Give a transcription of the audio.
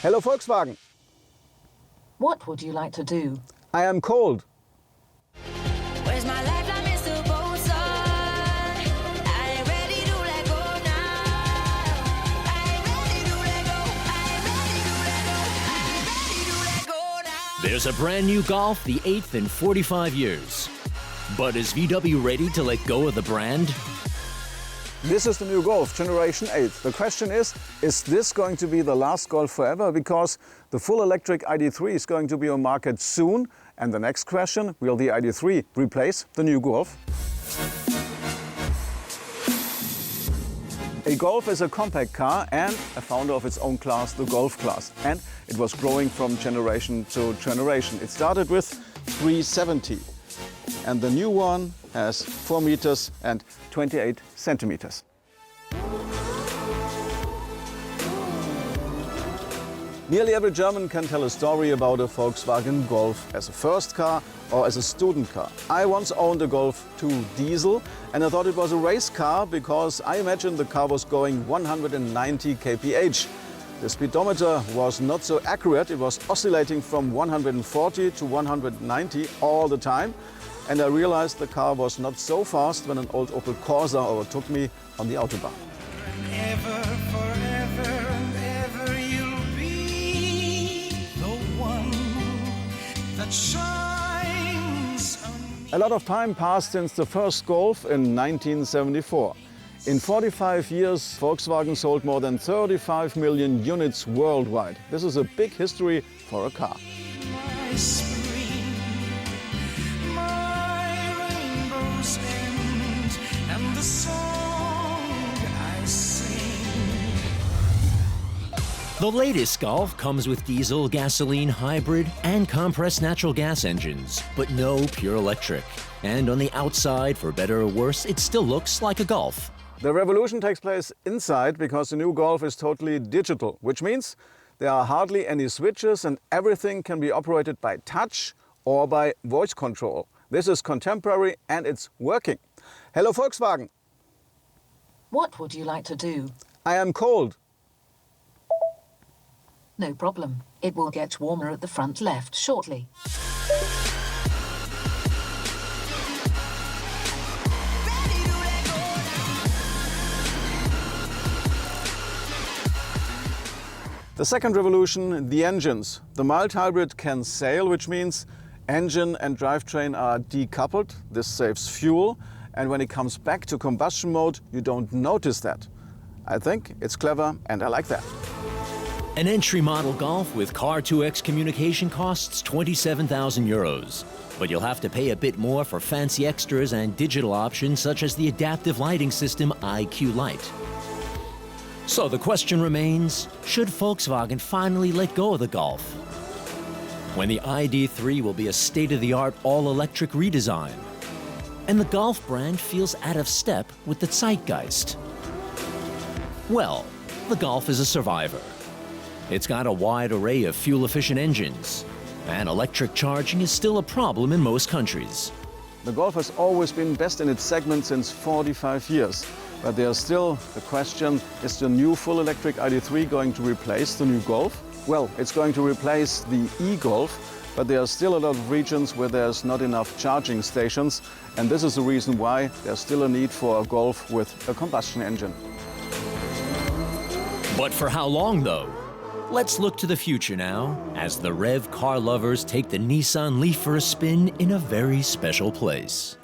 Hello Volkswagen. What would you like to do? I am cold. Where's my lifeline, Mr. Bosun? I ain't ready to let go now. I ain't ready to let go. I ain't ready to let go. I ain't ready to let go now. There's a brand new Golf, the 8th in 45 years. But is VW ready to let go of the brand? This is the new Golf, Generation 8. The question is this going to be the last Golf forever? Because the full electric ID.3 is going to be on market soon. And the next question, will the ID.3 replace the new Golf? A Golf is a compact car and a founder of its own class, the Golf class. And it was growing from generation to generation. It started with 370. And the new one has 4 meters and 28 centimeters. Nearly every German can tell a story about a Volkswagen Golf as a first car or as a student car. I once owned a Golf 2 diesel and I thought it was a race car because I imagined the car was going 190 kph. The speedometer was not so accurate, it was oscillating from 140 to 190 all the time. And I realized the car was not so fast when an old Opel Corsa overtook me on the Autobahn. Ever, forever and ever you'll be the one that shines on me. A lot of time passed since the first Golf in 1974. In 45 years, Volkswagen sold more than 35 million units worldwide. This is a big history for a car. My spring, my rainbow's end, and the song I sing. The latest Golf comes with diesel, gasoline, hybrid, and compressed natural gas engines, but no pure electric. And on the outside, for better or worse, it still looks like a Golf. The revolution takes place inside because the new Golf is totally digital, which means there are hardly any switches and everything can be operated by touch or by voice control. This is contemporary and it's working. Hello Volkswagen. What would you like to do? I am cold. No problem. It will get warmer at the front left shortly. The second revolution, the engines. The mild hybrid can sail, which means engine and drivetrain are decoupled. This saves fuel. And when it comes back to combustion mode, you don't notice that. I think it's clever and I like that. An entry-model Golf with Car2X communication costs 27,000 euros. But you'll have to pay a bit more for fancy extras and digital options such as the adaptive lighting system IQ Light. So the question remains, should Volkswagen finally let go of the Golf? When the ID.3 will be a state-of-the-art all-electric redesign. And the Golf brand feels out of step with the zeitgeist. Well, the Golf is a survivor. It's got a wide array of fuel-efficient engines, and electric charging is still a problem in most countries. The Golf has always been best in its segment since 45 years. But there's still the question, is the new full electric ID.3 going to replace the new Golf? Well, it's going to replace the e-Golf, but there are still a lot of regions where there's not enough charging stations. And this is the reason why there's still a need for a Golf with a combustion engine. But for how long, though? Let's look to the future now, as the REV car lovers take the Nissan Leaf for a spin in a very special place.